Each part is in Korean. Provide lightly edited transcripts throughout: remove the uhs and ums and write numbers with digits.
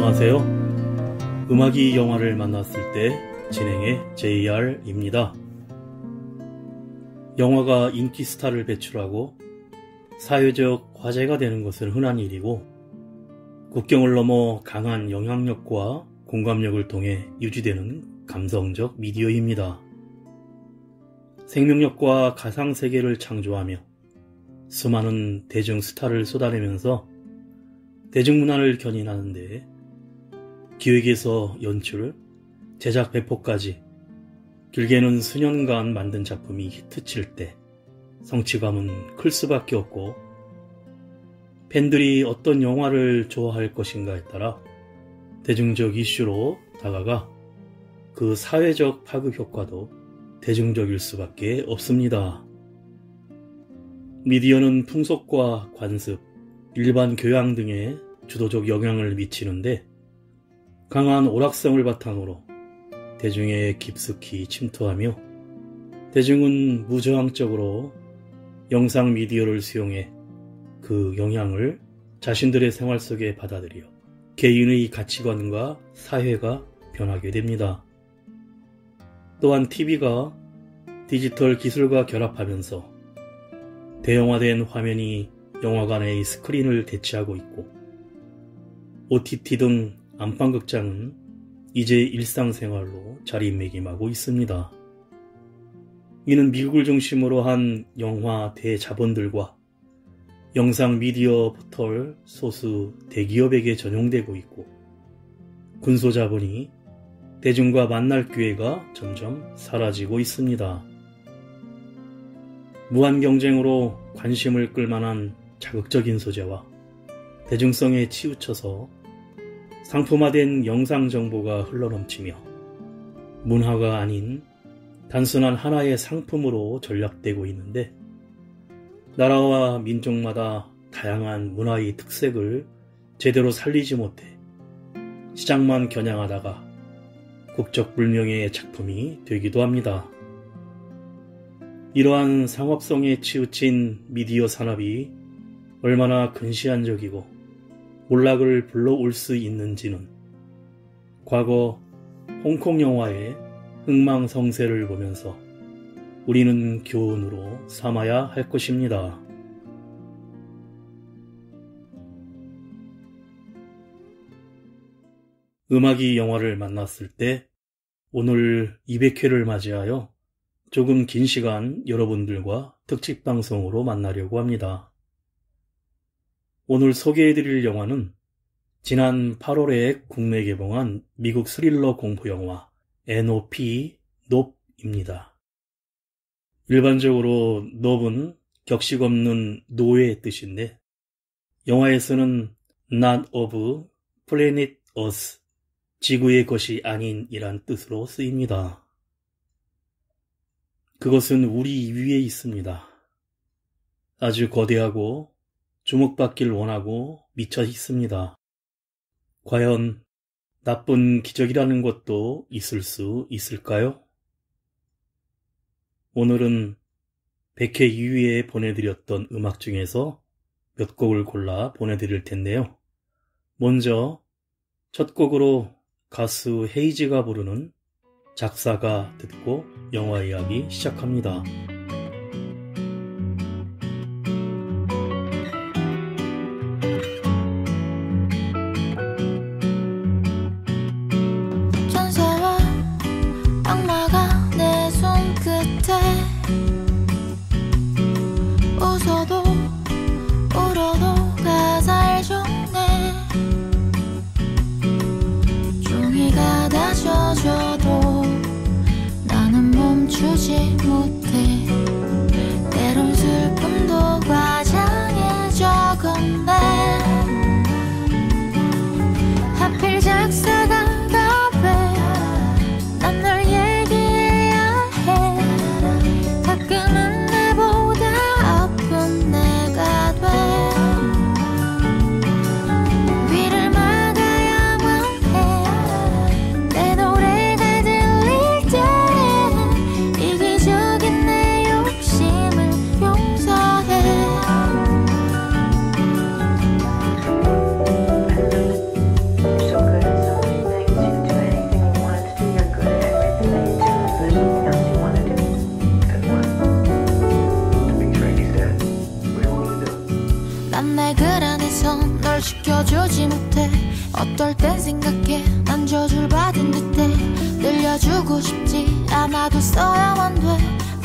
안녕하세요. 음악이 영화를 만났을 때 진행의 JR입니다. 영화가 인기 스타를 배출하고 사회적 화제가 되는 것은 흔한 일이고, 국경을 넘어 강한 영향력과 공감력을 통해 유지되는 감성적 미디어입니다. 생명력과 가상세계를 창조하며 수많은 대중 스타를 쏟아내면서 대중문화를 견인하는데, 기획에서 연출, 제작 배포까지 길게는 수년간 만든 작품이 히트칠 때 성취감은 클 수밖에 없고, 팬들이 어떤 영화를 좋아할 것인가에 따라 대중적 이슈로 다가가 그 사회적 파급 효과도 대중적일 수밖에 없습니다. 미디어는 풍속과 관습, 일반 교양 등에 주도적 영향을 미치는데, 강한 오락성을 바탕으로 대중에 깊숙이 침투하며 대중은 무저항적으로 영상 미디어를 수용해 그 영향을 자신들의 생활 속에 받아들여 개인의 가치관과 사회가 변하게 됩니다. 또한 TV가 디지털 기술과 결합하면서 대형화된 화면이 영화관의 스크린을 대체하고 있고, OTT 등 안방극장은 이제 일상생활로 자리매김하고 있습니다. 이는 미국을 중심으로 한 영화 대자본들과 영상 미디어 포털 소수 대기업에게 전용되고 있고, 군소자본이 대중과 만날 기회가 점점 사라지고 있습니다. 무한 경쟁으로 관심을 끌만한 자극적인 소재와 대중성에 치우쳐서 상품화된 영상 정보가 흘러넘치며 문화가 아닌 단순한 하나의 상품으로 전락되고 있는데, 나라와 민족마다 다양한 문화의 특색을 제대로 살리지 못해 시장만 겨냥하다가 국적불명의 작품이 되기도 합니다. 이러한 상업성에 치우친 미디어 산업이 얼마나 근시안적이고 몰락을 불러올 수 있는지는 과거 홍콩 영화의 흥망성쇠를 보면서 우리는 교훈으로 삼아야 할 것입니다. 음악이 영화를 만났을 때 오늘 200회를 맞이하여 조금 긴 시간 여러분들과 특집 방송으로 만나려고 합니다. 오늘 소개해드릴 영화는 지난 8월에 국내 개봉한 미국 스릴러 공포영화 N.O.P. 놉입니다. 일반적으로 놉은 격식 없는 노예의 뜻인데, 영화에서는 Not of Planet Earth, 지구의 것이 아닌 이란 뜻으로 쓰입니다. 그것은 우리 위에 있습니다. 아주 거대하고 주목받길 원하고 미쳐 있습니다. 과연 나쁜 기적이라는 것도 있을 수 있을까요? 오늘은 100회 이후에 보내드렸던 음악 중에서 몇 곡을 골라 보내드릴 텐데요. 먼저 첫 곡으로 가수 헤이즈가 부르는 작사가 듣고 영화 이야기 시작합니다. 천사와 악마가 내 손끝에 웃어도 울어도 가사를 적네. 종이가 다져져도 나는 멈추지 못해. 때론 슬픔도 과장해 적었네. 하필 작사가 난 널 얘기해야 해. 가끔은 나보다 아픈 내가 돼. 귀를 막아야만 해. 내 노래가 들릴 때 이기적인 난 내 글 안에서 널 지켜주지 못해. 어떨 땐 생각해 난 저주를 받은 듯해. 늘려주고 싶지 않아도 써야만 돼.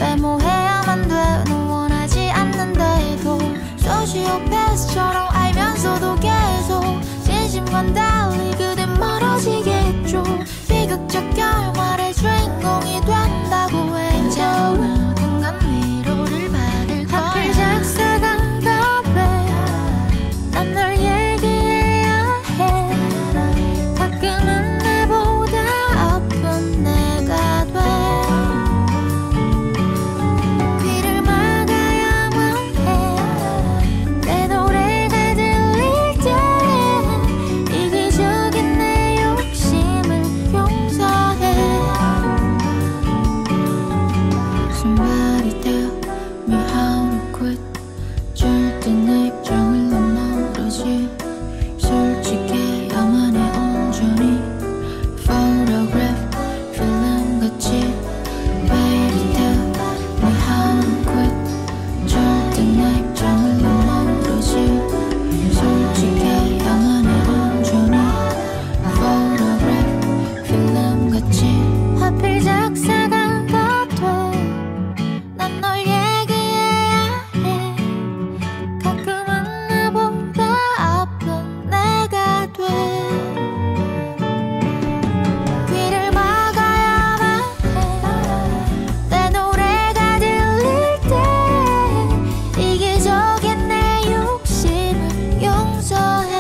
외모해야만 돼. 너 원하지 않는데도 소시오패스처럼 알면서도 계속 진심과 달리 그댄 멀어지겠죠. 비극적 결말의 주인공이 된다고 해도 누군간 위로를 받을 거야. 하필 작사가 난 널 얘기해야 해. 가끔은 나보다 아픈 내가 돼. 귀를 막아야만 해. 내 노래가 들릴 때 이기적인 내 욕심을 용서해. Somebody tell me how to quit. 절대 내 입장을 솔직해야만 해. 온전히 photograph 필름 같이. Baby tell me how to quit. 절대 내 입장을 모르지. 솔직해야만 해. 온전히 photograph 필름 같이. 하필 작사가 돼. 난 널 얘기해야 해. 가끔은 나보다 아픈 내가 돼. 귀를 막아야만 해. 내 노래가 들릴 때 이기적인 내 욕심을 용서해.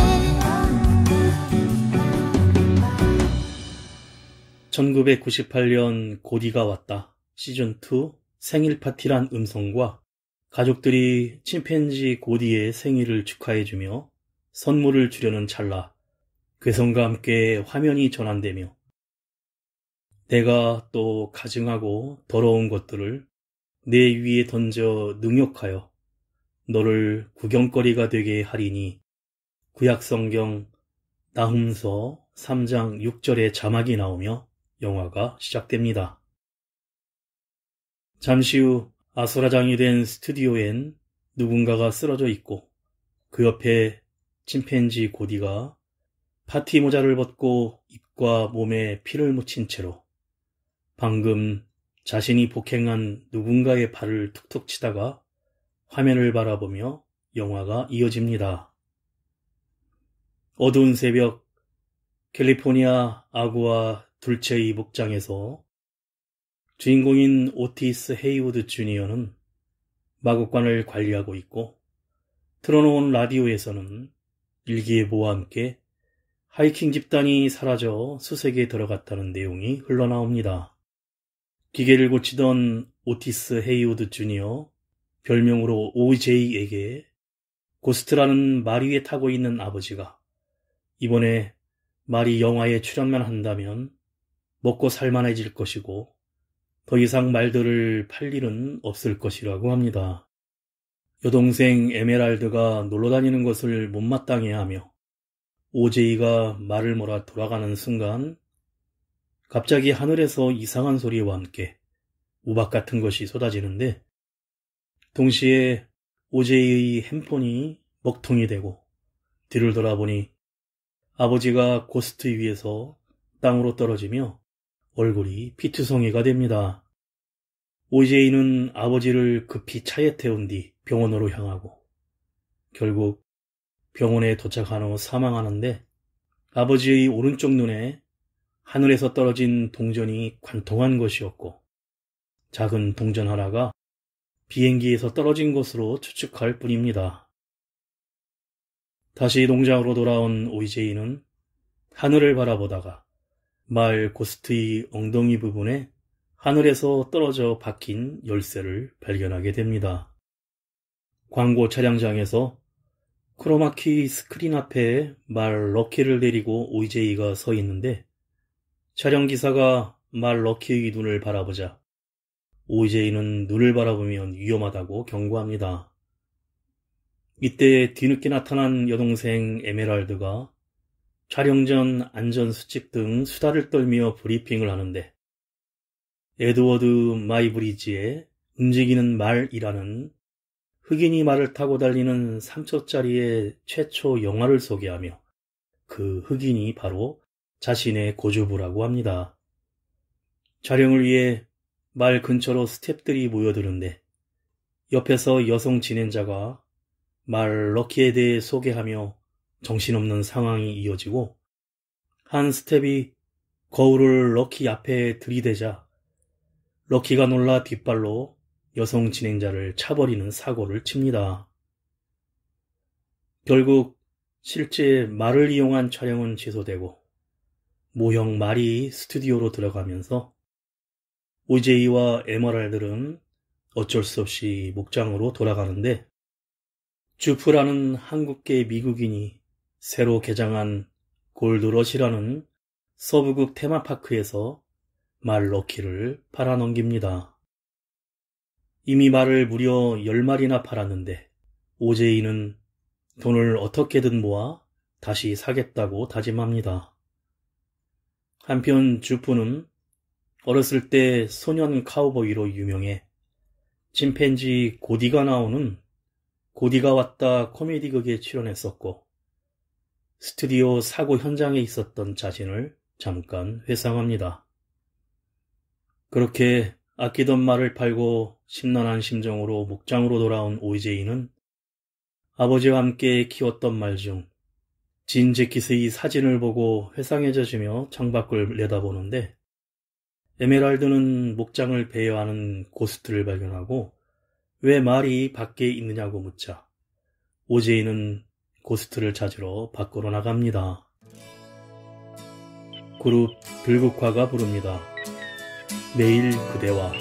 1998년 고디가 왔다 시즌2 생일 파티란 음성과 가족들이 침팬지 고디의 생일을 축하해주며 선물을 주려는 찰나 괴성과 함께 화면이 전환되며 내가 또 가증하고 더러운 것들을 내 위에 던져 능욕하여 너를 구경거리가 되게 하리니 구약성경 나훔서 3장 6절의 자막이 나오며 영화가 시작됩니다. 잠시 후 아수라장이 된 스튜디오엔 누군가가 쓰러져 있고 그 옆에 침팬지 고디가 파티 모자를 벗고 입과 몸에 피를 묻힌 채로 방금 자신이 폭행한 누군가의 발을 툭툭 치다가 화면을 바라보며 영화가 이어집니다. 어두운 새벽 캘리포니아 아구아 둘체이 목장에서 주인공인 오티스 헤이우드 주니어는 마곡관을 관리하고 있고 틀어놓은 라디오에서는 일기예보와 함께 하이킹 집단이 사라져 수색에 들어갔다는 내용이 흘러나옵니다. 기계를 고치던 오티스 헤이우드 주니어, 별명으로 OJ에게 고스트라는 말 위에 타고 있는 아버지가 이번에 말이 영화에 출연만 한다면 먹고 살만해질 것이고 더 이상 말들을 팔 일은 없을 것이라고 합니다. 여동생 에메랄드가 놀러다니는 것을 못마땅해 하며 OJ가 말을 몰아 돌아가는 순간 갑자기 하늘에서 이상한 소리와 함께 우박 같은 것이 쏟아지는데 동시에 OJ의 핸폰이 먹통이 되고 뒤를 돌아보니 아버지가 고스트 위에서 땅으로 떨어지며 얼굴이 피투성이가 됩니다. OJ는 아버지를 급히 차에 태운 뒤 병원으로 향하고 결국 병원에 도착한 후 사망하는데 아버지의 오른쪽 눈에 하늘에서 떨어진 동전이 관통한 것이었고 작은 동전 하나가 비행기에서 떨어진 것으로 추측할 뿐입니다. 다시 농장으로 돌아온 OJ는 하늘을 바라보다가 말 고스트의 엉덩이 부분에 하늘에서 떨어져 박힌 열쇠를 발견하게 됩니다. 광고 촬영장에서 크로마키 스크린 앞에 말 럭키를 데리고 OJ가 서 있는데 촬영기사가 말 럭키의 눈을 바라보자 OJ는 눈을 바라보면 위험하다고 경고합니다. 이때 뒤늦게 나타난 여동생 에메랄드가 촬영 전 안전수칙 등 수다를 떨며 브리핑을 하는데 에드워드 마이브리지의 움직이는 말이라는 흑인이 말을 타고 달리는 3초짜리의 최초 영화를 소개하며 그 흑인이 바로 자신의 고주부라고 합니다. 촬영을 위해 말 근처로 스태프들이 모여드는데 옆에서 여성 진행자가 말 럭키에 대해 소개하며 정신없는 상황이 이어지고 한 스텝이 거울을 럭키 앞에 들이대자 럭키가 놀라 뒷발로 여성 진행자를 차버리는 사고를 칩니다. 결국 실제 말을 이용한 촬영은 취소되고 모형 말이 스튜디오로 들어가면서 OJ와 에머랄드는 어쩔 수 없이 목장으로 돌아가는데 주프라는 한국계 미국인이 새로 개장한 골드러시라는 서부극 테마파크에서 말 럭키를 팔아넘깁니다. 이미 말을 무려 10마리나 팔았는데 OJ는 돈을 어떻게든 모아 다시 사겠다고 다짐합니다. 한편 주프는 어렸을 때 소년 카우보이로 유명해 침팬지 고디가 나오는 고디가 왔다 코미디극에 출연했었고 스튜디오 사고 현장에 있었던 자신을 잠깐 회상합니다. 그렇게 아끼던 말을 팔고 심란한 심정으로 목장으로 돌아온 OJ는 아버지와 함께 키웠던 말 중 진 재킷의 사진을 보고 회상해져지며 창밖을 내다보는데 에메랄드는 목장을 배회하는 고스트를 발견하고 왜 말이 밖에 있느냐고 묻자 OJ는 고스트를 찾으러 밖으로 나갑니다. 그룹 들국화가 부릅니다. 매일 그대와.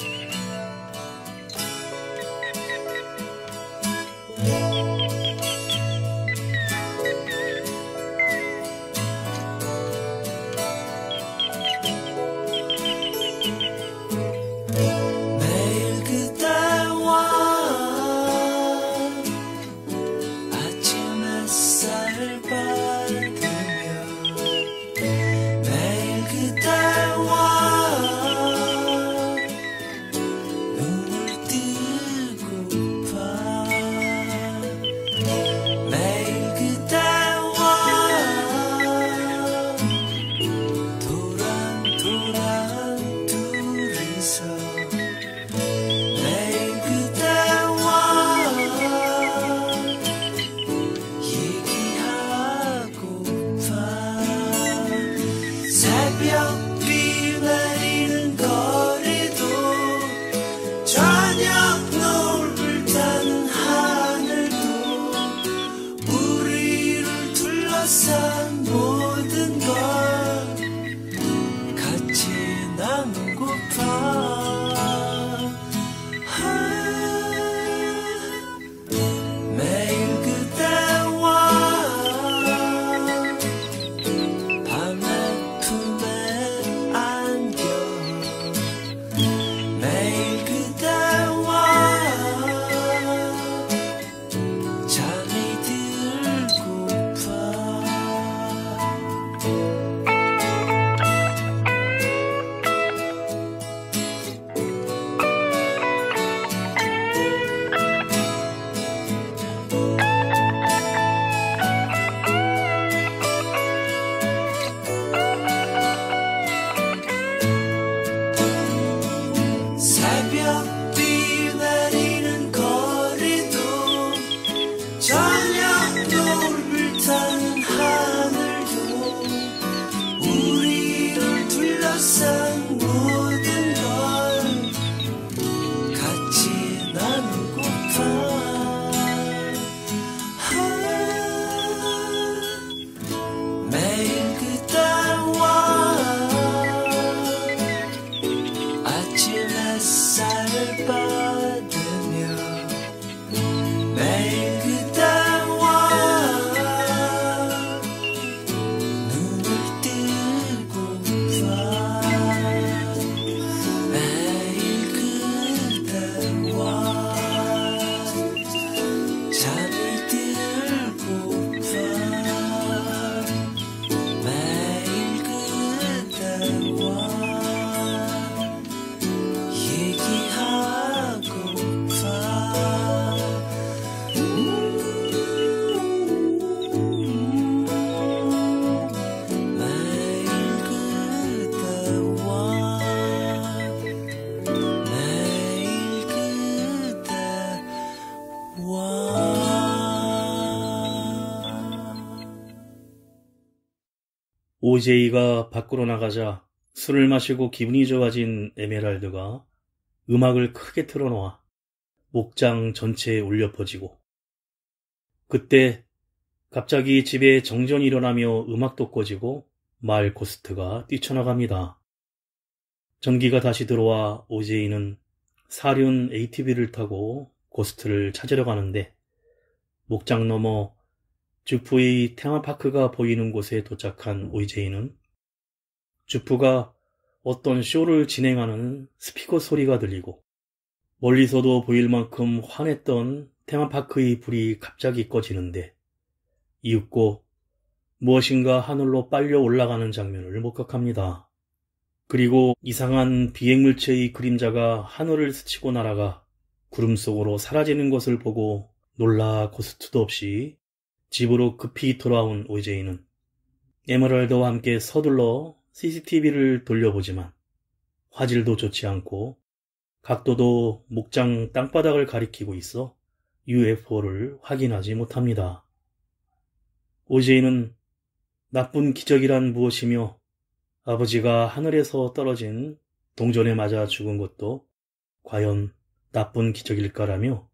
OJ가 밖으로 나가자 술을 마시고 기분이 좋아진 에메랄드가 음악을 크게 틀어놓아 목장 전체에 울려 퍼지고, 그때 갑자기 집에 정전이 일어나며 음악도 꺼지고 마을 고스트가 뛰쳐나갑니다. 전기가 다시 들어와 OJ는 사륜 ATV를 타고 고스트를 찾으러 가는데, 목장 너머 주프의 테마파크가 보이는 곳에 도착한 OJ는 주프가 어떤 쇼를 진행하는 스피커 소리가 들리고, 멀리서도 보일 만큼 환했던 테마파크의 불이 갑자기 꺼지는데 이윽고 무엇인가 하늘로 빨려 올라가는 장면을 목격합니다. 그리고 이상한 비행물체의 그림자가 하늘을 스치고 날아가 구름 속으로 사라지는 것을 보고 놀라 고스트도 없이 집으로 급히 돌아온 OJ는 에메랄드와 함께 서둘러 CCTV를 돌려보지만 화질도 좋지 않고 각도도 목장 땅바닥을 가리키고 있어 UFO를 확인하지 못합니다. OJ는 나쁜 기적이란 무엇이며 아버지가 하늘에서 떨어진 동전에 맞아 죽은 것도 과연 나쁜 기적일까라며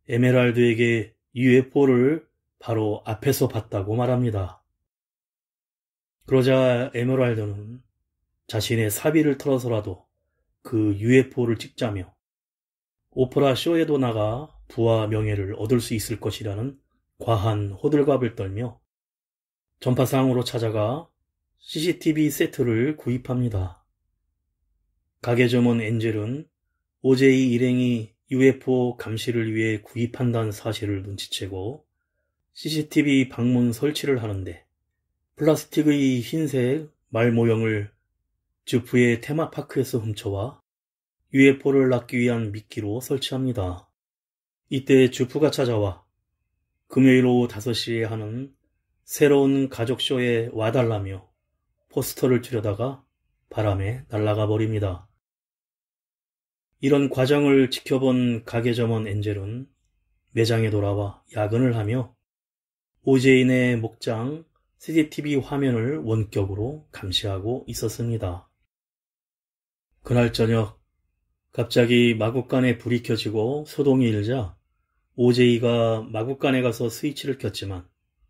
에메랄드에게 UFO를 바로 앞에서 봤다고 말합니다. 그러자 에메랄드는 자신의 사비를 털어서라도 그 UFO를 찍자며 오프라 쇼에도 나가 부와 명예를 얻을 수 있을 것이라는 과한 호들갑을 떨며 전파상으로 찾아가 CCTV 세트를 구입합니다. 가게 점원 엔젤은 OJ 일행이 UFO 감시를 위해 구입한다는 사실을 눈치채고 CCTV 방문 설치를 하는데, 플라스틱의 흰색 말 모형을 주프의 테마파크에서 훔쳐와 UFO를 낚기 위한 미끼로 설치합니다. 이때 주프가 찾아와 금요일 오후 5시에 하는 새로운 가족쇼에 와달라며 포스터를 줄여다가 바람에 날아가 버립니다. 이런 과정을 지켜본 가게 점원 엔젤은 매장에 돌아와 야근을 하며 OJ의 목장 CCTV 화면을 원격으로 감시하고 있었습니다. 그날 저녁 갑자기 마구간에 불이 켜지고 소동이 일자 OJ가 마구간에 가서 스위치를 켰지만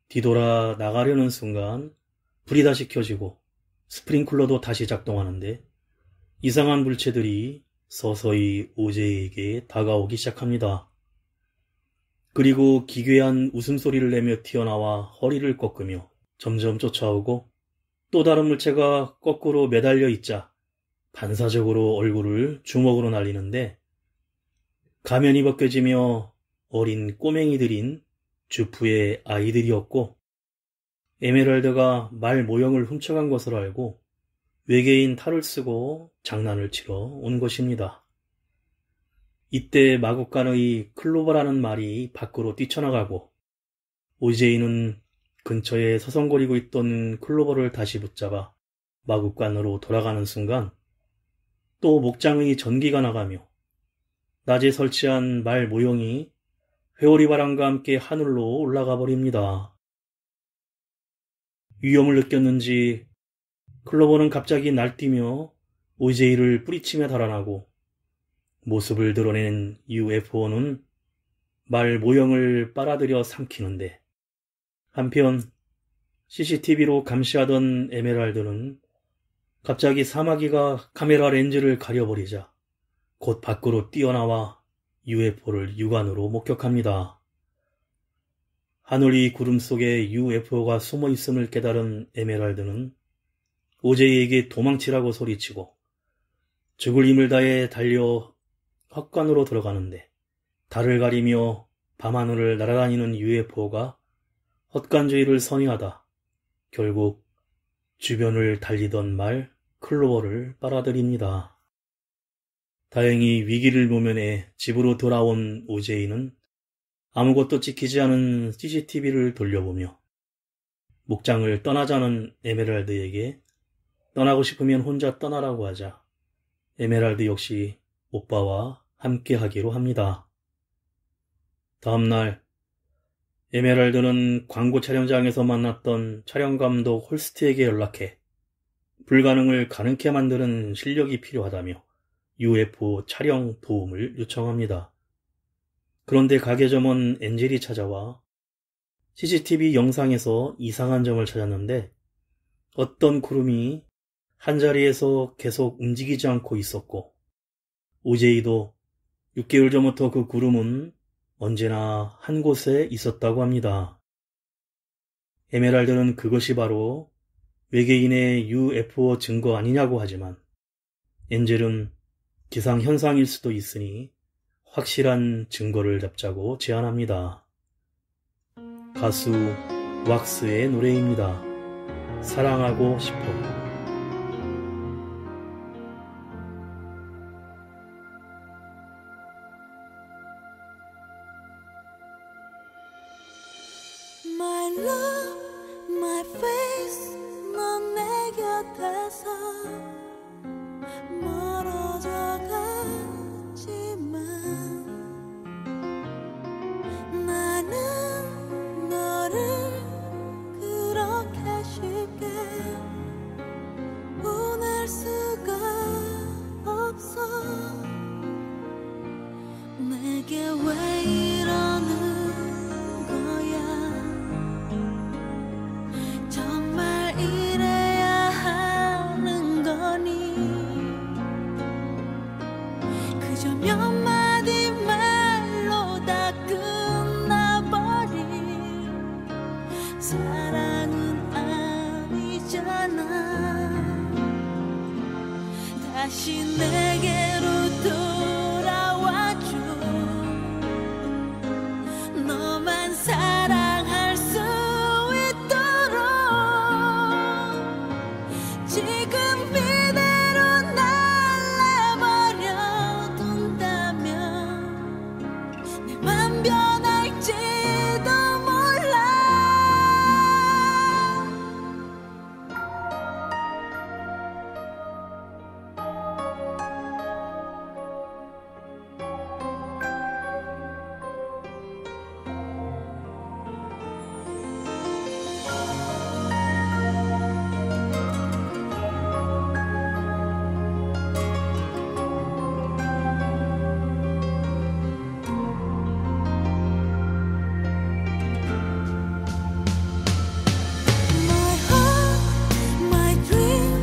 뒤돌아 나가려는 순간 불이 다시 켜지고 스프링클러도 다시 작동하는데 이상한 물체들이 서서히 OJ에게 다가오기 시작합니다. 그리고 기괴한 웃음소리를 내며 튀어나와 허리를 꺾으며 점점 쫓아오고 또 다른 물체가 거꾸로 매달려 있자 반사적으로 얼굴을 주먹으로 날리는데 가면이 벗겨지며 어린 꼬맹이들인 주프의 아이들이었고, 에메랄드가 말 모형을 훔쳐간 것을 알고 외계인 탈을 쓰고 장난을 치러 온 것입니다. 이때 마구간의 클로버라는 말이 밖으로 뛰쳐나가고 OJ는 근처에 서성거리고 있던 클로버를 다시 붙잡아 마구간으로 돌아가는 순간 또 목장의 전기가 나가며 낮에 설치한 말 모형이 회오리 바람과 함께 하늘로 올라가 버립니다. 위험을 느꼈는지 클로버는 갑자기 날뛰며 OJ를 뿌리치며 달아나고 모습을 드러낸 UFO는 말 모형을 빨아들여 삼키는데, 한편 CCTV로 감시하던 에메랄드는 갑자기 사마귀가 카메라 렌즈를 가려버리자 곧 밖으로 뛰어나와 UFO를 육안으로 목격합니다. 하늘이 구름 속에 UFO가 숨어 있음을 깨달은 에메랄드는 OJ에게 도망치라고 소리치고 죽을 힘을 다해 달려 헛간으로 들어가는데, 달을 가리며 밤하늘을 날아다니는 UFO가 헛간 주위를 선회하다 결국 주변을 달리던 말 클로버를 빨아들입니다. 다행히 위기를 모면해 집으로 돌아온 OJ는 아무것도 찍히지 않은 CCTV를 돌려보며 목장을 떠나자는 에메랄드에게 떠나고 싶으면 혼자 떠나라고 하자 에메랄드 역시 오빠와 함께 하기로 합니다. 다음날 에메랄드는 광고 촬영장에서 만났던 촬영감독 홀스트에게 연락해 불가능을 가능케 만드는 실력이 필요하다며 UFO 촬영 도움을 요청합니다. 그런데 가게 점원 엔젤이 찾아와 CCTV 영상에서 이상한 점을 찾았는데 어떤 구름이 한자리에서 계속 움직이지 않고 있었고 OJ도 6개월 전부터 그 구름은 언제나 한 곳에 있었다고 합니다. 에메랄드는 그것이 바로 외계인의 UFO 증거 아니냐고 하지만 엔젤은 기상현상일 수도 있으니 확실한 증거를 잡자고 제안합니다. 가수 왁스의 노래입니다. 사랑하고 싶어. My love, my face, 넌 내 곁에서 멀어져 가지만 나는 너를 그렇게 쉽게 보낼 수가 없어. 내게 왜 이러는 거야. 정말 이래야 하는 거니. 그저 몇 마디 말로 다 끝나버린 사랑은 아니잖아. 다시 내게로 돌아와줘. 너만 사랑할 수 있도록. 지금 이대로 날 내버려둔다면 내 맘 변할지도 몰라. My heart, my dream.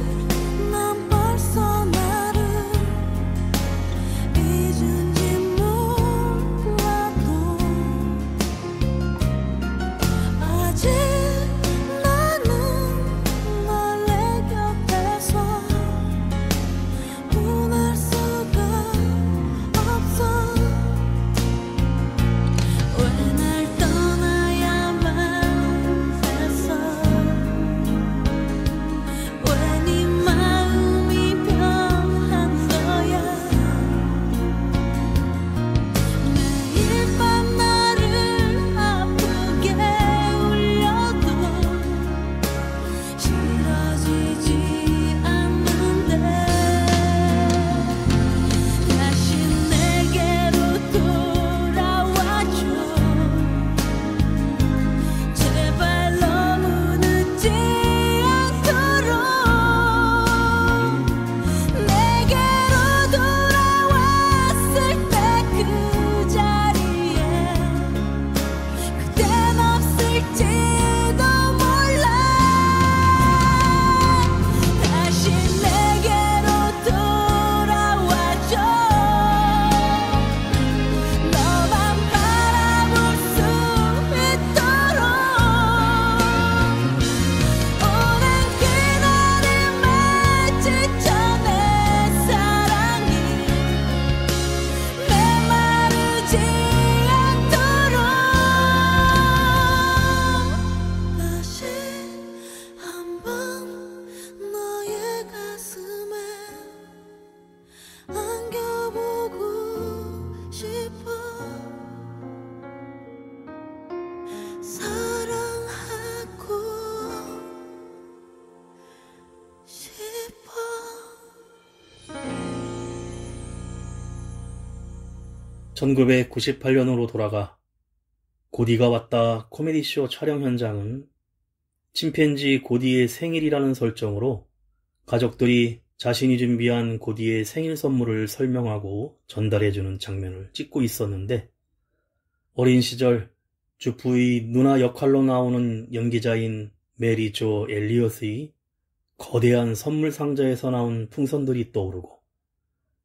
난 벌써 나를 잊은지 몰라도 아직 나는 널 내 곁에서 보낼 수가 없어. 왜 날 떠나야만 했어. 왜 네 마음이 변한 거야. 매일 밤 너를 아프게 울려도 싫어지지 않는데. 다시 내게로 돌아와줘. 제발 너무 늦지 않도록. 내게로 돌아왔을 때 그 자리에 그댄 없을지도 몰라. 다시 내게로 돌아와줘. 너만 바라볼 수 있도록. 오랜 기다림에 지쳐 내 사랑이 메마르지 않도록. 다시 한번 너의 가슴에 안겨보고 싶어. 사랑하고 싶어. 1998년으로 돌아가 고디가 왔다 코미디쇼 촬영 현장은 침팬지 고디의 생일이라는 설정으로 가족들이 자신이 준비한 고디의 생일 선물을 설명하고 전달해주는 장면을 찍고 있었는데, 어린 시절 주프의 누나 역할로 나오는 연기자인 메리 조 엘리엇의 거대한 선물 상자에서 나온 풍선들이 떠오르고,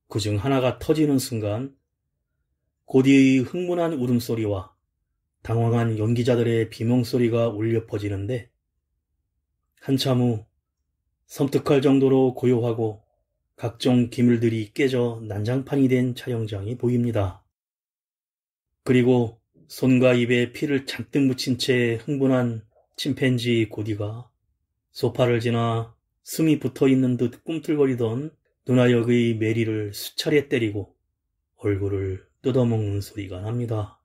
그중 하나가 터지는 순간 고디의 흥분한 울음소리와 당황한 연기자들의 비명소리가 울려 퍼지는데, 한참 후 섬뜩할 정도로 고요하고 각종 기물들이 깨져 난장판이 된 촬영장이 보입니다. 그리고 손과 입에 피를 잔뜩 묻힌 채 흥분한 침팬지 고디가 소파를 지나 숨이 붙어있는 듯 꿈틀거리던 누나 역의 메리를 수차례 때리고 얼굴을 뜯어먹는 소리가 납니다.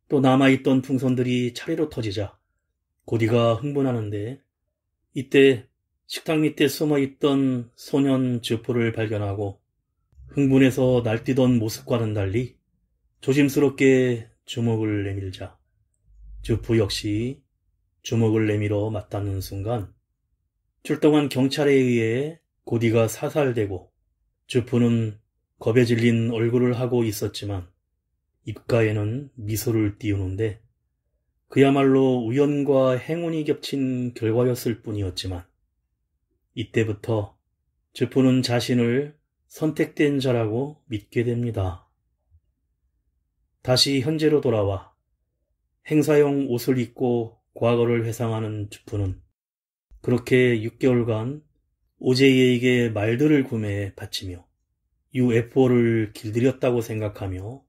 또 남아있던 풍선들이 차례로 터지자 고디가 흥분하는데, 이때 식탁 밑에 숨어있던 소년 주프를 발견하고 흥분해서 날뛰던 모습과는 달리 조심스럽게 주먹을 내밀자 주프 역시 주먹을 내밀어 맞닿는 순간 출동한 경찰에 의해 고디가 사살되고, 주프는 겁에 질린 얼굴을 하고 있었지만 입가에는 미소를 띄우는데, 그야말로 우연과 행운이 겹친 결과였을 뿐이었지만, 이때부터 주프는 자신을 선택된 자라고 믿게 됩니다. 다시 현재로 돌아와 행사용 옷을 입고 과거를 회상하는 주프는 그렇게 6개월간 오제이에게 말들을 구매해 바치며 UFO를 길들였다고 생각하며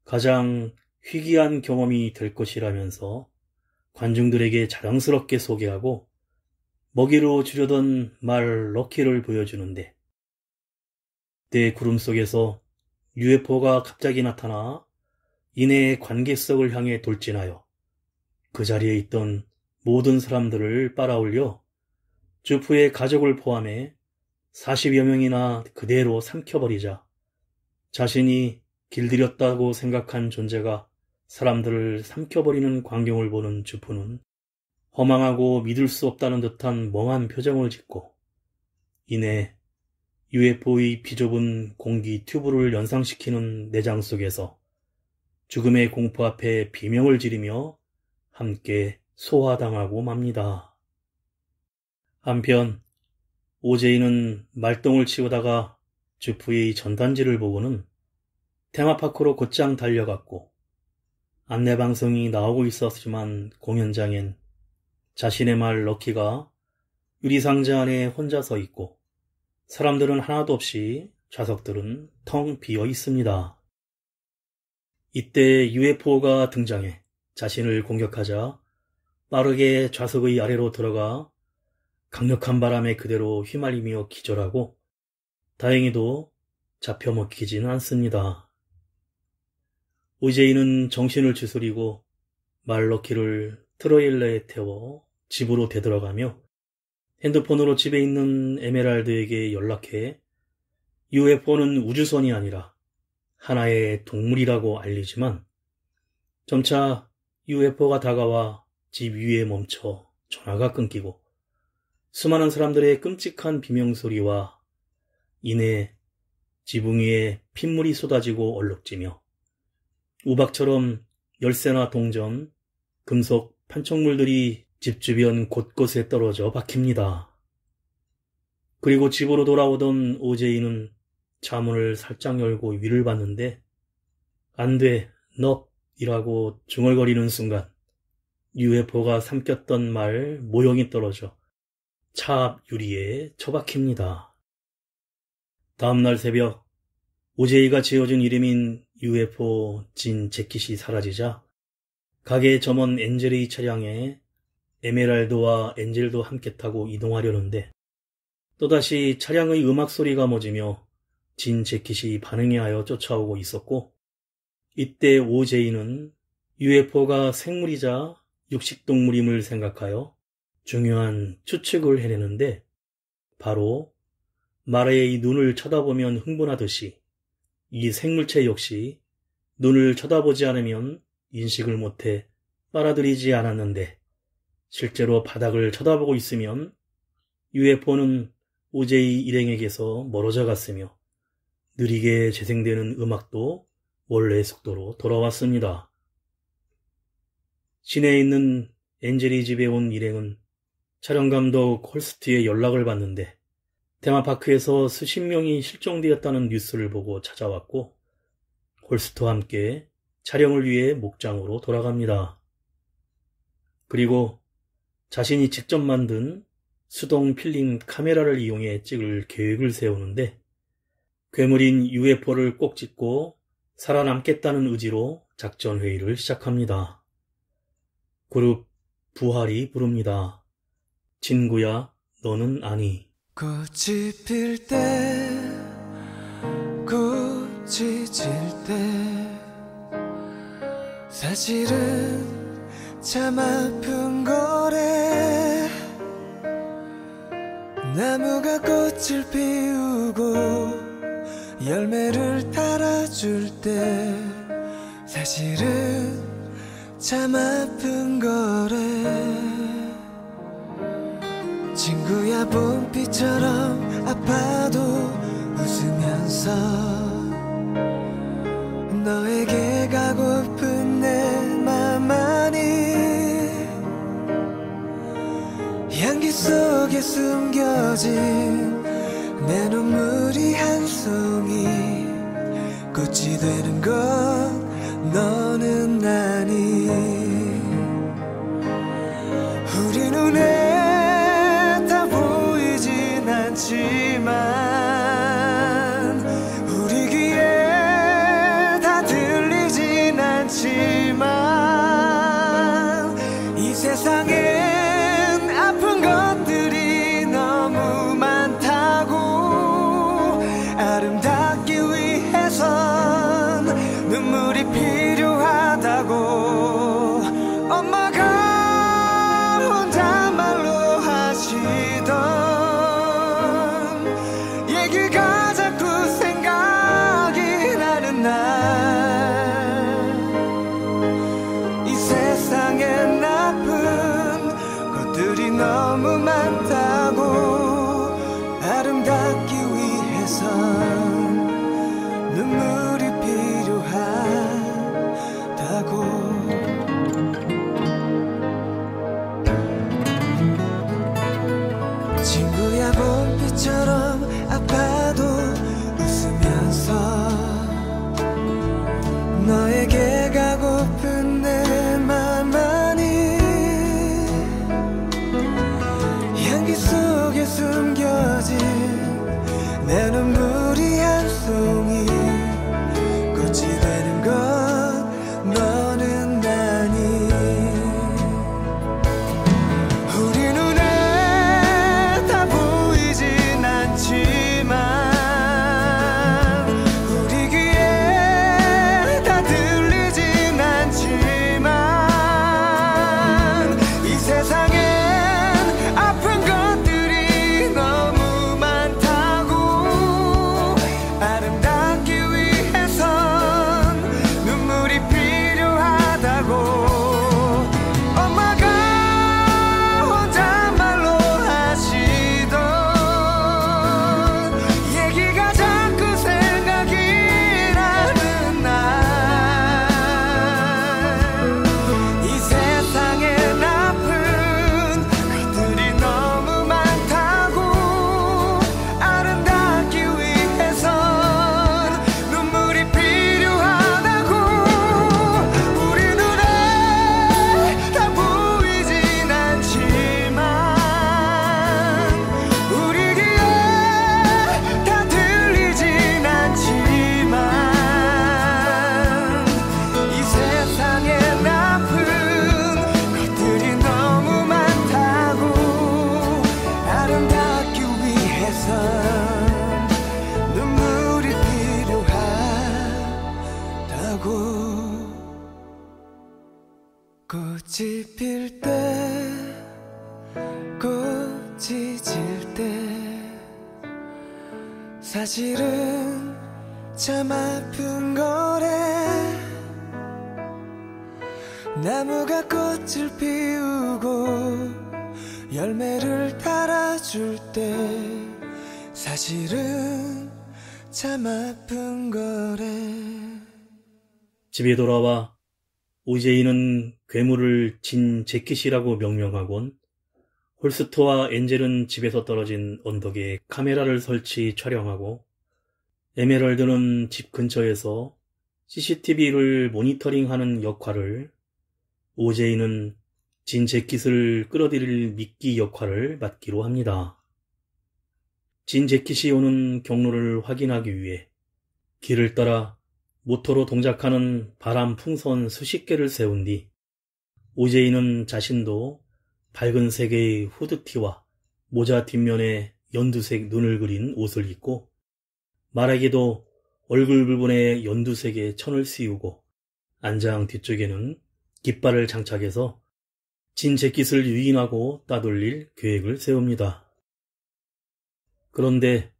가장 희귀한 경험이 될 것이라면서 관중들에게 자랑스럽게 소개하고 먹이로 주려던 말 럭키를 보여주는데, 그때 구름 속에서 UFO가 갑자기 나타나 이내 관객석을 향해 돌진하여 그 자리에 있던 모든 사람들을 빨아올려 주프의 가족을 포함해 40여 명이나 그대로 삼켜버리자 자신이 길들였다고 생각한 존재가 사람들을 삼켜버리는 광경을 보는 주프는 허망하고 믿을 수 없다는 듯한 멍한 표정을 짓고, 이내 UFO의 비좁은 공기 튜브를 연상시키는 내장 속에서 죽음의 공포 앞에 비명을 지르며 함께 소화당하고 맙니다. 한편 오제이는 말똥을 치우다가 주프의 전단지를 보고는 테마파크로 곧장 달려갔고, 안내방송이 나오고 있었지만 공연장엔 자신의 말 럭키가 유리상자 안에 혼자 서 있고 사람들은 하나도 없이 좌석들은 텅 비어 있습니다. 이때 UFO가 등장해 자신을 공격하자 빠르게 좌석의 아래로 들어가 강력한 바람에 그대로 휘말리며 기절하고, 다행히도 잡혀먹히지는 않습니다. 오제이는 정신을 추스리고 말럭키를 트레일러에 태워 집으로 되돌아가며 핸드폰으로 집에 있는 에메랄드에게 연락해 UFO는 우주선이 아니라 하나의 동물이라고 알리지만, 점차 UFO가 다가와 집 위에 멈춰 전화가 끊기고 수많은 사람들의 끔찍한 비명소리와 이내 지붕 위에 핏물이 쏟아지고 얼룩지며 우박처럼 열쇠나 동전, 금속 판촉물들이 집 주변 곳곳에 떨어져 박힙니다. 그리고 집으로 돌아오던 오제이는 차문을 살짝 열고 위를 봤는데, 안 돼, 너 이라고 중얼거리는 순간 UFO가 삼켰던 말 모형이 떨어져 차 앞 유리에 처박힙니다. 다음날 새벽 오제이가 지어준 이름인 UFO 진 재킷이 사라지자 가게 점원 엔젤의 차량에 에메랄드와 엔젤도 함께 타고 이동하려는데, 또다시 차량의 음악 소리가 멎으며 진 재킷이 반응하여 쫓아오고 있었고, 이때 오제이는 UFO가 생물이자 육식동물임을 생각하여 중요한 추측을 해내는데, 바로 마레의 눈을 쳐다보면 흥분하듯이 이 생물체 역시 눈을 쳐다보지 않으면 인식을 못해 빨아들이지 않았는데, 실제로 바닥을 쳐다보고 있으면 UFO는 OJ 일행에게서 멀어져 갔으며 느리게 재생되는 음악도 원래의 속도로 돌아왔습니다. 시내에 있는 엔젤이 집에 온 일행은 촬영감독 홀스트의 연락을 받는데 테마파크에서 수십 명이 실종되었다는 뉴스를 보고 찾아왔고 홀스트와 함께 촬영을 위해 목장으로 돌아갑니다. 그리고 자신이 직접 만든 수동 필름 카메라를 이용해 찍을 계획을 세우는데 괴물인 UFO를 꼭 찍고 살아남겠다는 의지로 작전 회의를 시작합니다. 그룹 부활이 부릅니다. 친구야, 너는 아니. 꽃이 필 때, 꽃이 질 때, 사실은 참 아픈 거래. 나무가 꽃을 피우고 열매를 달아줄 때 사실은 참 아픈 거래. 친구야, 봄비처럼 아파도 웃으면서 너에게 가고픈 내 맘만이 향기 속에 숨겨진 내 눈물이 한 송이 꽃이 되는 건 너는 아니. 우리 눈에 다 보이진 않지만 우리 귀에 다 들리진 않지만 이 세상엔 아픈 것들이 너무 많다고. 아름답기 위해선 눈물이 필요하다고. 엄마가 혼잣말로 하시던 얘기가 자꾸 생각이 나는 날. 이 세상엔 나쁜 것들이 너무 많다고. 아름답기 위해선 눈물이 필요하다고. 친구야, 봄비처럼 아파도 웃으면서 너에게 가고픈 내 맘만이 향기 속에 숨겨진 내 눈물이 한 송이 꽃이 되는 건 너는 아니. 우리 눈에 다 보이진 않지만 우리 귀에 다 들리진 않지만 이 세상엔 아픈 것들이 너무 많다고. 아름답기 위해선 눈물이 필요하다고. 엄마가 혼잣말로 하시던 얘기가 자꾸 생각이 나는 날. 이 세상엔 아픈 것들이 너무 많다고. 아름답기 위해선 눈물이 필요하다고. 우리 눈에 다 보이진 않지만 우리 귀에 다 들리진 않지만 이 세상엔 아픈 것들이 너무 많다고. 아름답기 위해선 눈물이 필요하다고. 꽃이 필 때, 꽃이 질 때 사실은 참 아픈 거래. 나무가 꽃을 피우고 열매를 달아줄 때 사실은 참 아픈 거래. 집에 돌아와 오제이는 괴물을 진 재킷이라고 명명하곤 홀스터와 엔젤은 집에서 떨어진 언덕에 카메라를 설치 촬영하고 에메랄드는 집 근처에서 CCTV를 모니터링하는 역할을, 오제이는 진 재킷을 끌어들일 미끼 역할을 맡기로 합니다. 진 재킷이 오는 경로를 확인하기 위해 길을 따라 모터로 동작하는 바람 풍선 수십 개를 세운 뒤 오제이는 자신도 밝은 색의 후드티와 모자 뒷면에 연두색 눈을 그린 옷을 입고 말하기도 얼굴 부분에 연두색의 천을 씌우고 안장 뒤쪽에는 깃발을 장착해서 진 재킷을 유인하고 따돌릴 계획을 세웁니다. 그런데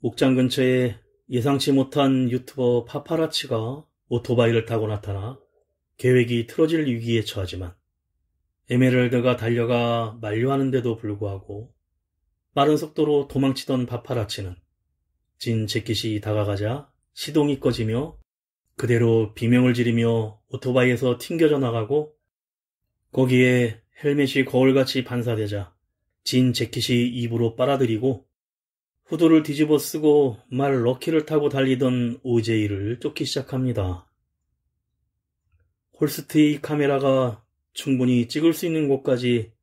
옥장 근처에 예상치 못한 유튜버 파파라치가 오토바이를 타고 나타나 계획이 틀어질 위기에 처하지만 에메랄드가 달려가 만류하는데도 불구하고 빠른 속도로 도망치던 파파라치는 진 재킷이 다가가자 시동이 꺼지며 그대로 비명을 지르며 오토바이에서 튕겨져 나가고, 거기에 헬멧이 거울같이 반사되자 진 재킷이 입으로 빨아들이고 후드를 뒤집어 쓰고 말 럭키를 타고 달리던 오제이를 쫓기 시작합니다. 홀스트의 카메라가 충분히 찍을 수 있는 곳까지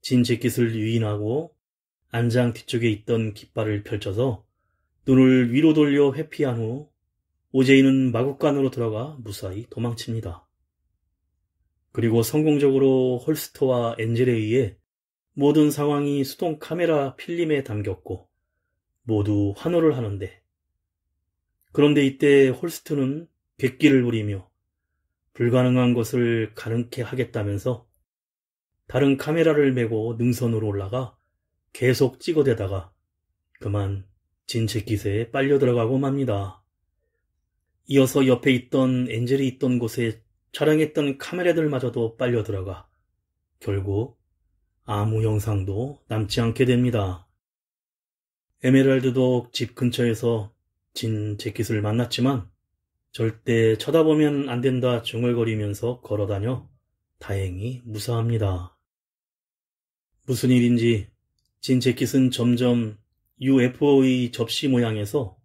진 재킷을 유인하고 안장 뒤쪽에 있던 깃발을 펼쳐서 눈을 위로 돌려 회피한 후 오제이는 마구간으로 들어가 무사히 도망칩니다. 그리고 성공적으로 홀스터와 엔젤에 의해 모든 상황이 수동 카메라 필름에 담겼고 모두 환호를 하는데, 그런데 이때 홀스터는 객기를 부리며 불가능한 것을 가능케 하겠다면서 다른 카메라를 메고 능선으로 올라가 계속 찍어대다가 그만 진 재킷에 빨려 들어가고 맙니다. 이어서 옆에 있던 엔젤이 있던 곳에 촬영했던 카메라들마저도 빨려 들어가 결국 아무 영상도 남지 않게 됩니다. 에메랄드도 집 근처에서 진 재킷을 만났지만 절대 쳐다보면 안 된다 중얼거리면서 걸어다녀 다행히 무사합니다. 무슨 일인지 진 재킷은 점점 UFO의 접시 모양에서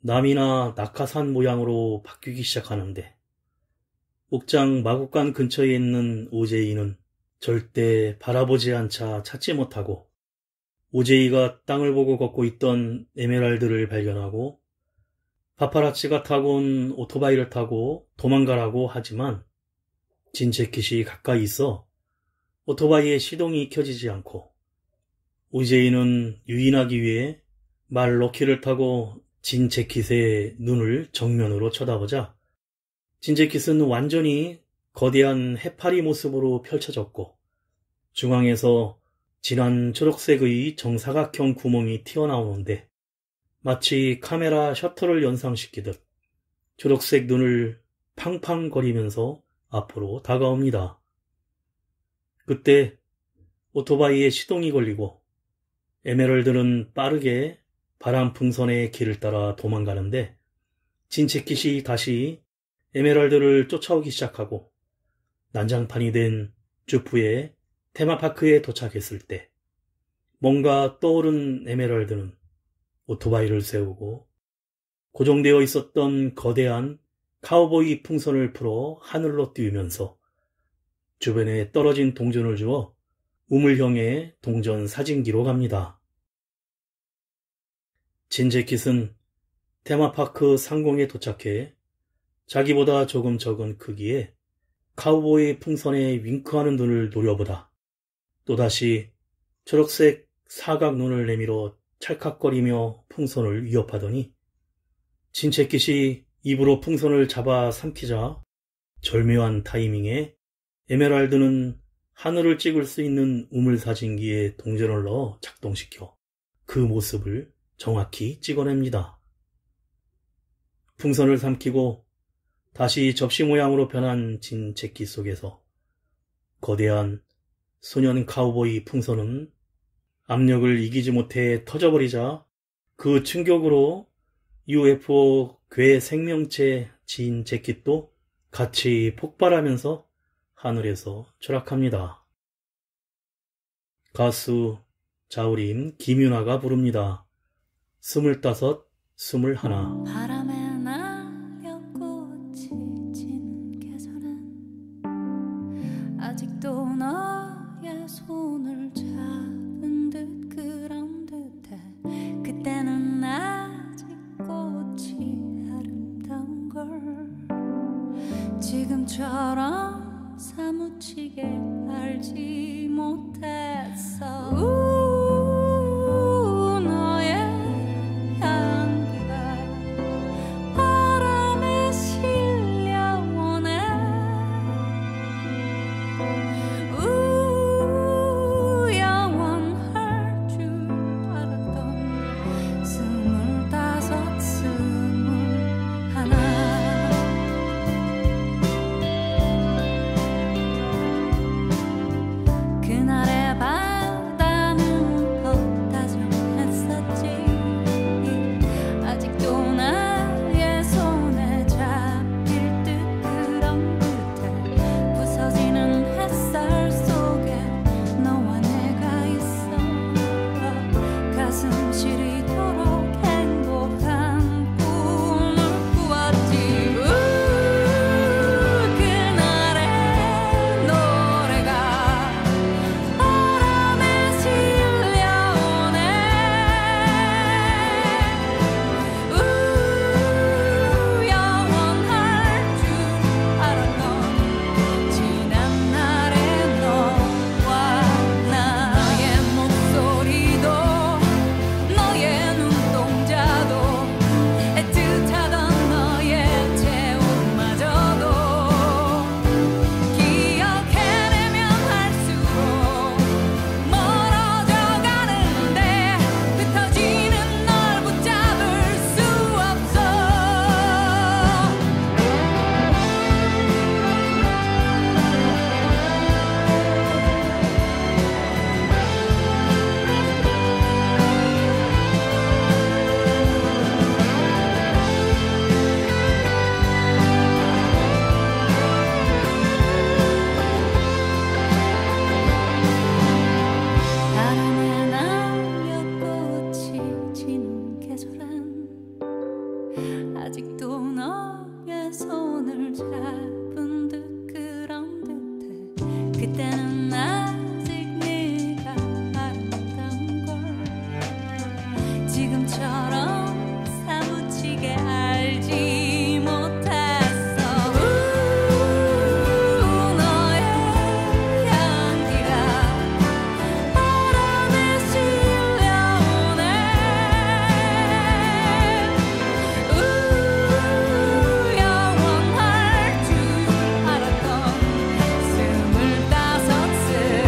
남이나 낙하산 모양으로 바뀌기 시작하는데, 옥장 마구간 근처에 있는 오제이는 절대 바라보지 않자 찾지 못하고 오제이가 땅을 보고 걷고 있던 에메랄드를 발견하고 파파라치가 타고 온 오토바이를 타고 도망가라고 하지만 진 재킷이 가까이 있어 오토바이의 시동이 켜지지 않고 오제이는 유인하기 위해 말 럭키를 타고 진 재킷의 눈을 정면으로 쳐다보자 진 재킷은 완전히 거대한 해파리 모습으로 펼쳐졌고 중앙에서 진한 초록색의 정사각형 구멍이 튀어나오는데 마치 카메라 셔터를 연상시키듯 초록색 눈을 팡팡거리면서 앞으로 다가옵니다. 그때 오토바이에 시동이 걸리고 에메랄드는 빠르게 바람 풍선의 길을 따라 도망가는데 진 재킷이 다시 에메랄드를 쫓아오기 시작하고 난장판이 된 주프의 테마파크에 도착했을 때 뭔가 떠오른 에메랄드는 오토바이를 세우고 고정되어 있었던 거대한 카우보이 풍선을 풀어 하늘로 띄우면서 주변에 떨어진 동전을 주어 우물형의 동전 사진기로 갑니다. 진 재킷은 테마파크 상공에 도착해 자기보다 조금 적은 크기의 카우보이 풍선에 윙크하는 눈을 노려보다 또다시 초록색 사각 눈을 내밀어 찰칵거리며 풍선을 위협하더니 진 재킷이 입으로 풍선을 잡아 삼키자 절묘한 타이밍에 에메랄드는 하늘을 찍을 수 있는 우물사진기에 동전을 넣어 작동시켜 그 모습을 정확히 찍어냅니다. 풍선을 삼키고 다시 접시 모양으로 변한 진 재킷 속에서 거대한 소년 카우보이 풍선은 압력을 이기지 못해 터져버리자 그 충격으로 UFO 괴 생명체 지인 재킷도 같이 폭발하면서 하늘에서 추락합니다. 가수 자우림 김윤아가 부릅니다. 25, 21. 바람에 날려 꽃이 지는 계절엔 아직도 너의 손을 잡은 듯 그런 듯해. 그때는 아직 꽃이 아름다운 걸 지금처럼 사무치게 알지 못했어. 너의 향기가 바람에 실려오네. 영원할 줄 알았던 25, 21. 그날의 바다는 더 다정했었지. 아직도 나의 손에 잡힐 듯 그런 듯해. 부서지는 햇살 속에 너와 내가 있어. 가슴 시리도록 행복한 꿈을 꾸었지. 그날의 노래가 바람에 실려오네. 영원할 줄 알았던 지난 날의 너와 나. 너의 목소리도 너의 눈동자도 애틋하던 너의 체온마저도 기억해내면 할수록 멀어져 가는데 흩어지는 널 붙잡을 수 없어. 바람에 날려 꽃이 지는 계절엔 아직도 너의 손을 잡은 듯 그런 듯해. 그때는 아직 네가 아름다운 걸 지금처럼 사무치게 알지 못했어. 너의 향기가 바람에 실려오네. 영원할 줄 알았던 25, 21.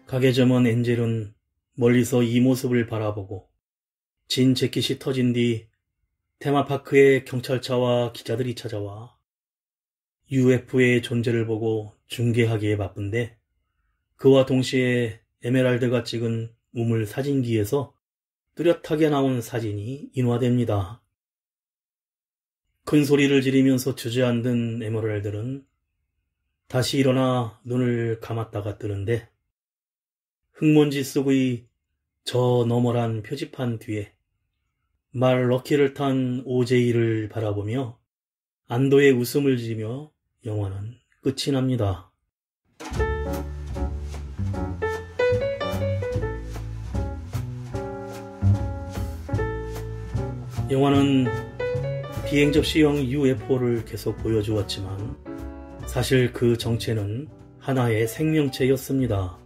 가게점원 엔젤은 멀리서 이 모습을 바라보고 진 재킷이 터진 뒤 테마파크에 경찰차와 기자들이 찾아와 UFO의 존재를 보고 중계하기에 바쁜데 그와 동시에 에메랄드가 찍은 우물 사진기에서 뚜렷하게 나온 사진이 인화됩니다. 큰 소리를 지르면서 주저앉은 에메랄드는 다시 일어나 눈을 감았다가 뜨는데 흙먼지 속의 저 너머란 표지판 뒤에 말 럭키를 탄 OJ를 바라보며 안도의 웃음을 지으며 영화는 끝이 납니다. 영화는 비행접시형 UFO를 계속 보여주었지만 사실 그 정체는 하나의 생명체였습니다.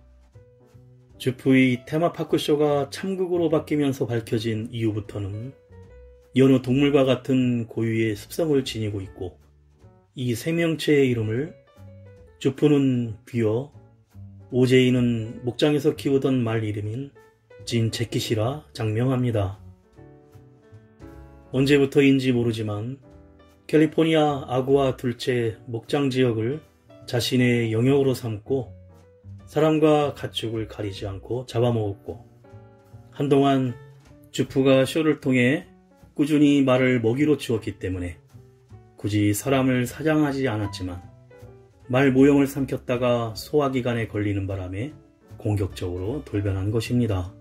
주프의 테마파크쇼가 참극으로 바뀌면서 밝혀진 이후부터는 여느 동물과 같은 고유의 습성을 지니고 있고 이 생명체의 이름을 주프는 비어 OJ는 목장에서 키우던 말 이름인 진 재킷이라 장명합니다. 언제부터인지 모르지만 캘리포니아 아구아 둘째 목장 지역을 자신의 영역으로 삼고 사람과 가축을 가리지 않고 잡아먹었고 한동안 주프가 쇼를 통해 꾸준히 말을 먹이로 주었기 때문에 굳이 사람을 사냥하지 않았지만 말 모형을 삼켰다가 소화기관에 걸리는 바람에 공격적으로 돌변한 것입니다.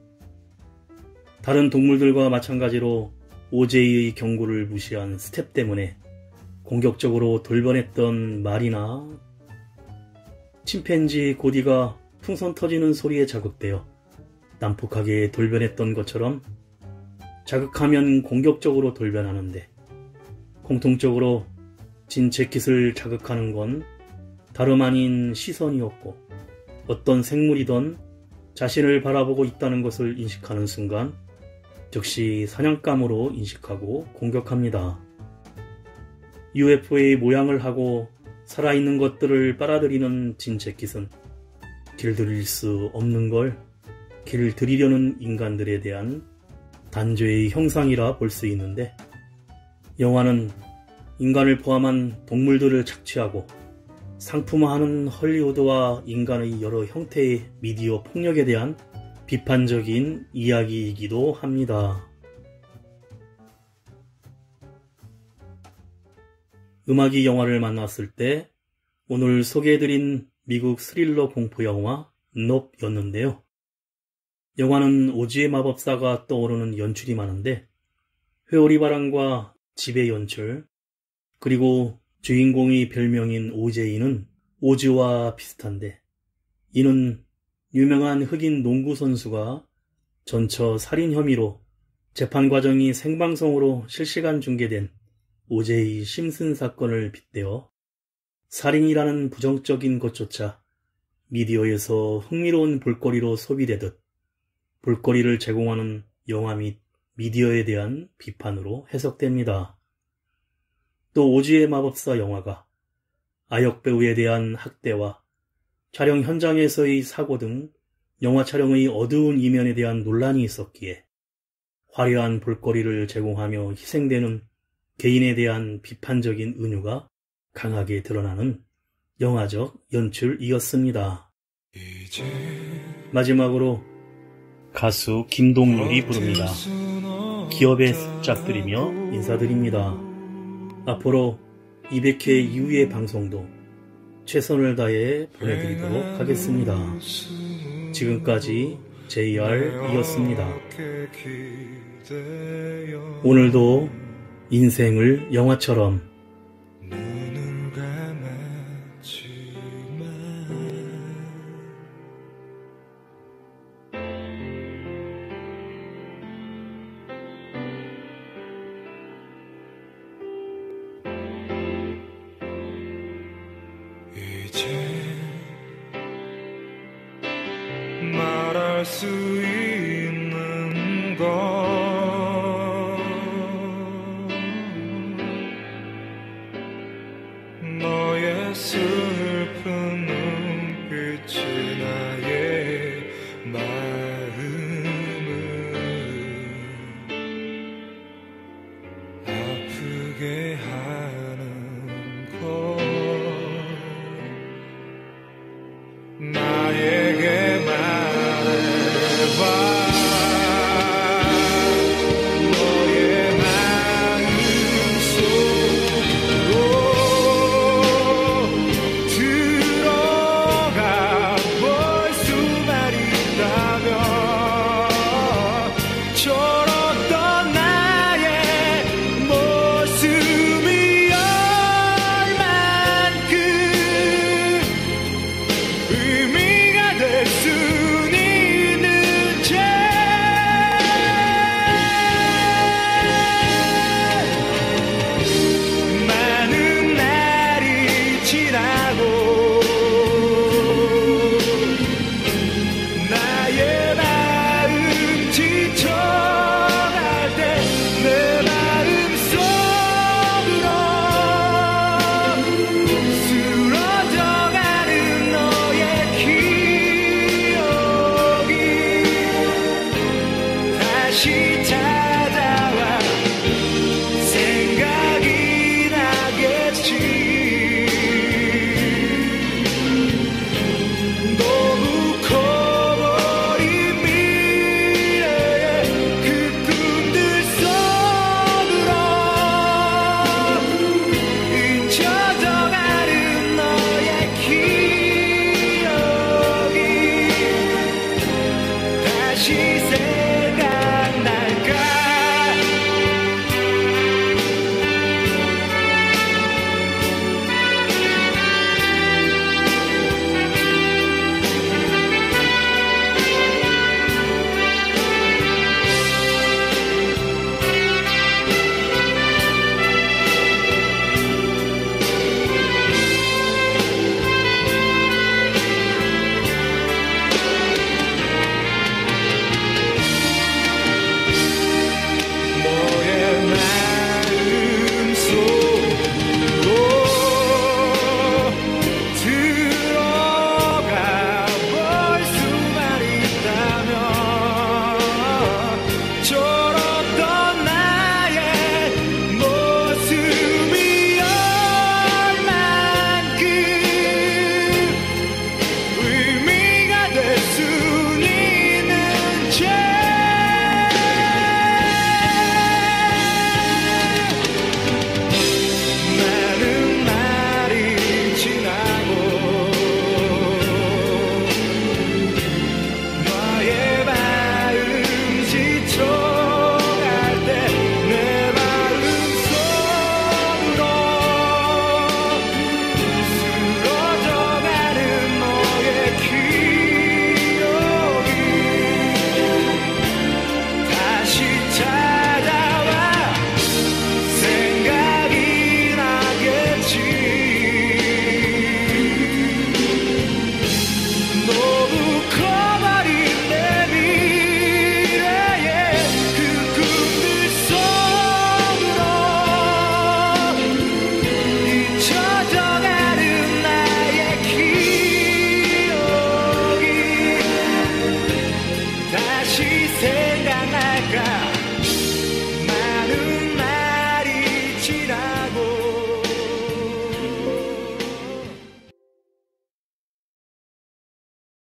다른 동물들과 마찬가지로 OJ의 경고를 무시한 스텝 때문에 공격적으로 돌변했던 말이나 침팬지 고디가 풍선 터지는 소리에 자극되어 난폭하게 돌변했던 것처럼 자극하면 공격적으로 돌변하는데 공통적으로 진 재킷을 자극하는 건 다름 아닌 시선이었고 어떤 생물이든 자신을 바라보고 있다는 것을 인식하는 순간 즉시 사냥감으로 인식하고 공격합니다. UFO의 모양을 하고 살아있는 것들을 빨아들이는 진 재킷은 길들일 수 없는 걸 길들이려는 인간들에 대한 단죄의 형상이라 볼 수 있는데 영화는 인간을 포함한 동물들을 착취하고 상품화하는 헐리우드와 인간의 여러 형태의 미디어 폭력에 대한 비판적인 이야기이기도 합니다. 음악이 영화를 만났을 때 오늘 소개해드린 미국 스릴러 공포 영화 놉였는데요. 영화는 오즈의 마법사가 떠오르는 연출이 많은데 회오리 바람과 집의 연출 그리고 주인공의 별명인 OJ는 오즈와 비슷한데 이는 유명한 흑인 농구 선수가 전처 살인 혐의로 재판 과정이 생방송으로 실시간 중계된 OJ 심슨 사건을 빗대어 살인이라는 부정적인 것조차 미디어에서 흥미로운 볼거리로 소비되듯 볼거리를 제공하는 영화 및 미디어에 대한 비판으로 해석됩니다. 또 오즈의 마법사 영화가 아역배우에 대한 학대와 촬영 현장에서의 사고 등 영화 촬영의 어두운 이면에 대한 논란이 있었기에 화려한 볼거리를 제공하며 희생되는 개인에 대한 비판적인 은유가 강하게 드러나는 영화적 연출이었습니다. 마지막으로 가수 김동률이 부릅니다. 기업의 습작들이며 인사드립니다. 앞으로 200회 이후의 방송도 최선을 다해 보내드리도록 하겠습니다. 지금까지 JR이었습니다. 오늘도 인생을 영화처럼 눈을 감았지만 이제 말할 수 있는 것 너의 슬픈 눈빛이 나의 나에게 말해봐. 너의 마음속으로 들어가 볼 수만 있다면 저렇던 나의 모습이 얼만큼 의미